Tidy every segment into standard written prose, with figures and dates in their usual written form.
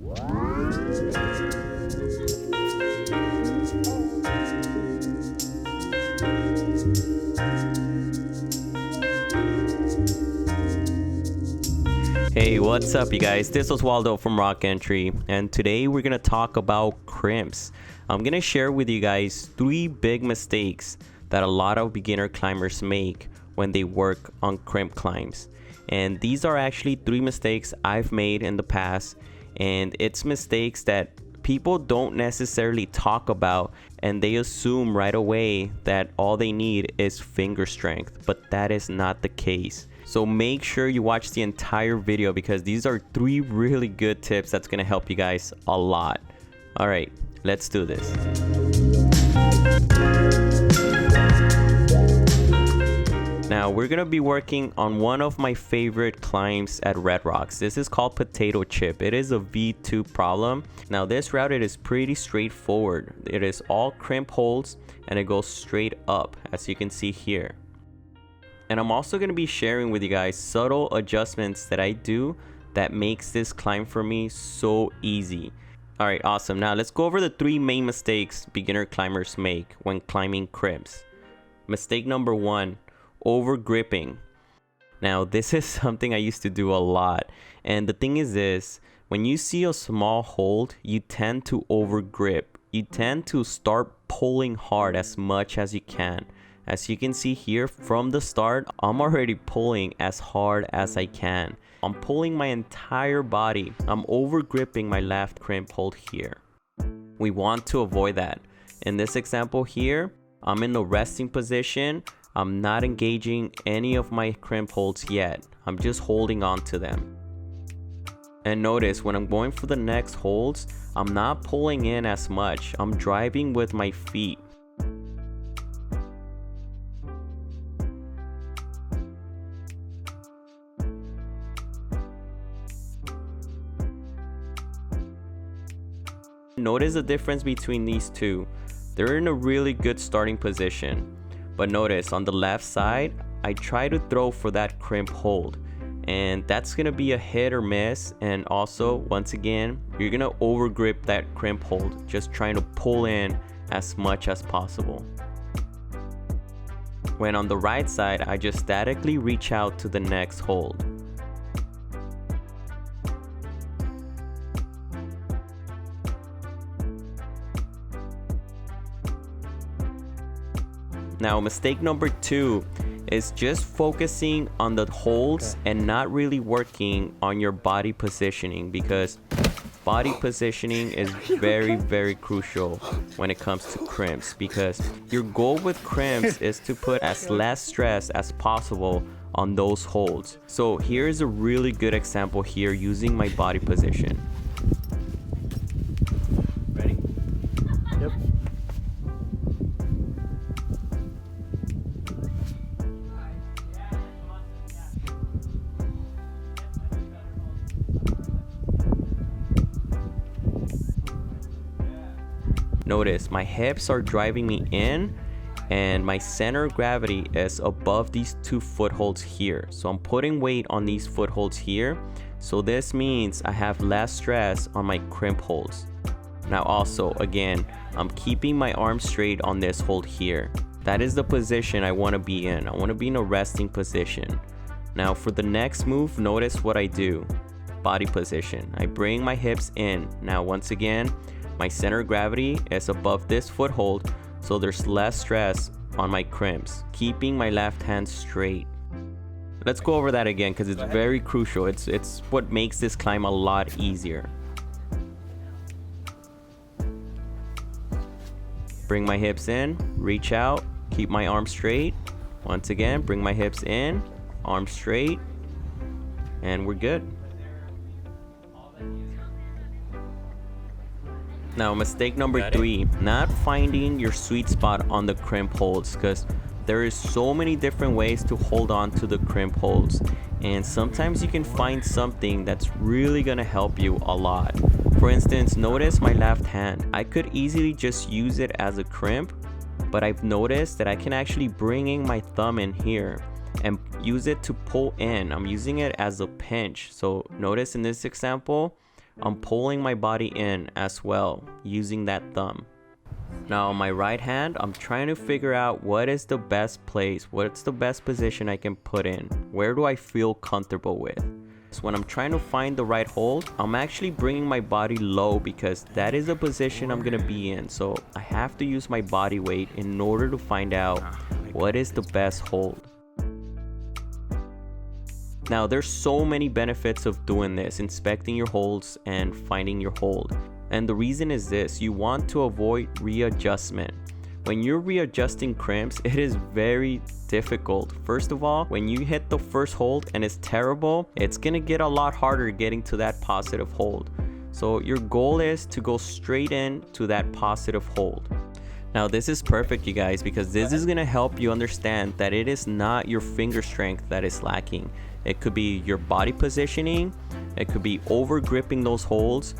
Hey, what's up you guys? This is Waldo from Rockentry, and today we're gonna talk about crimps. I'm gonna share with you guys 3 big mistakes that a lot of beginner climbers make when they work on crimp climbs. And these are actually 3 mistakes I've made in the past, and it's mistakes that people don't necessarily talk about, and they assume right away that all they need is finger strength, but that is not the case. So make sure you watch the entire video because these are 3 really good tips that's gonna help you guys a lot. All right, let's do this. Now we're gonna be working on one of my favorite climbs at Red Rocks. This is called Potato Chip. It is a V2 problem. Now this route, it is pretty straightforward. It is all crimp holds and it goes straight up, as you can see here. And I'm also going to be sharing with you guys subtle adjustments that I do that makes this climb for me so easy. Alright, awesome. Now let's go over the 3 main mistakes beginner climbers make when climbing crimps. Mistake number 1, over gripping. Now this is something I used to do a lot. And the thing is this, when you see a small hold, you tend to over grip. You tend to start pulling hard as much as you can. As you can see here, from the start, I'm already pulling as hard as I can. I'm pulling my entire body. I'm over gripping my left crimp hold here. We want to avoid that. In this example here, I'm in the resting position. I'm not engaging any of my crimp holds yet. I'm just holding on to them. And notice when I'm going for the next holds, I'm not pulling in as much. I'm driving with my feet. Notice the difference between these 2. They're in a really good starting position. But notice on the left side, I try to throw for that crimp hold. And that's going to be a hit or miss. And also, once again, you're going to over grip that crimp hold, just trying to pull in as much as possible. When on the right side, I just statically reach out to the next hold. Now mistake number 2 is just focusing on the holds and not really working on your body positioning, because body positioning is very crucial when it comes to crimps, because your goal with crimps is to put as less stress as possible on those holds. So here's a really good example here using my body position. Ready? Yep. Notice my hips are driving me in and my center of gravity is above these 2 footholds here. So I'm putting weight on these footholds here. So this means I have less stress on my crimp holds. Now also, again, I'm keeping my arms straight on this hold here. That is the position I want to be in. I want to be in a resting position. Now for the next move, notice what I do. Body position. I bring my hips in. Now once again, my center of gravity is above this foothold, so there's less stress on my crimps, keeping my left hand straight. Let's go over that again because it's very crucial. It's what makes this climb a lot easier. Bring my hips in, reach out, keep my arms straight. Once again, bring my hips in, arms straight, and we're good. Now mistake number 3, not finding your sweet spot on the crimp holds, because there is so many different ways to hold on to the crimp holds, and sometimes you can find something that's really gonna help you a lot. For instance, notice my left hand. I could easily just use it as a crimp, but I've noticed that I can actually bring in my thumb in here and use it to pull in. I'm using it as a pinch. So notice in this example, I'm pulling my body in as well using that thumb. Now on my right hand, I'm trying to figure out what is the best place, what's the best position I can put in, where do I feel comfortable with. So when I'm trying to find the right hold, I'm actually bringing my body low because that is the position I'm gonna be in. So I have to use my body weight in order to find out what is the best hold. Now there's so many benefits of doing this, inspecting your holds and finding your hold. And the reason is this: you want to avoid readjustment. When you're readjusting crimps, it is very difficult. First of all, when you hit the first hold and it's terrible, it's gonna get a lot harder getting to that positive hold. So your goal is to go straight in to that positive hold. Now this is perfect, you guys, because this is gonna help you understand that it is not your finger strength that is lacking. It could be your body positioning, it could be over gripping those holds,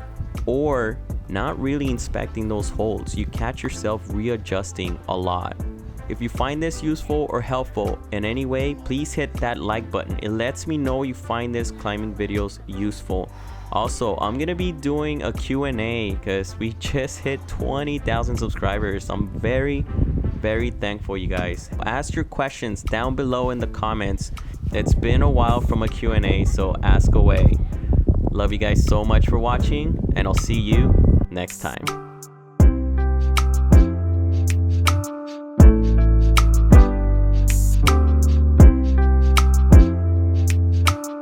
or not really inspecting those holds. You catch yourself readjusting a lot. If you find this useful or helpful in any way, please hit that like button. It lets me know you find this climbing videos useful. Also, I'm gonna be doing a Q&A because we just hit 20,000 subscribers. I'm very thankful, you guys. Ask your questions down below in the comments. It's been a while from a Q&A, so ask away. Love you guys so much for watching, and I'll see you next time.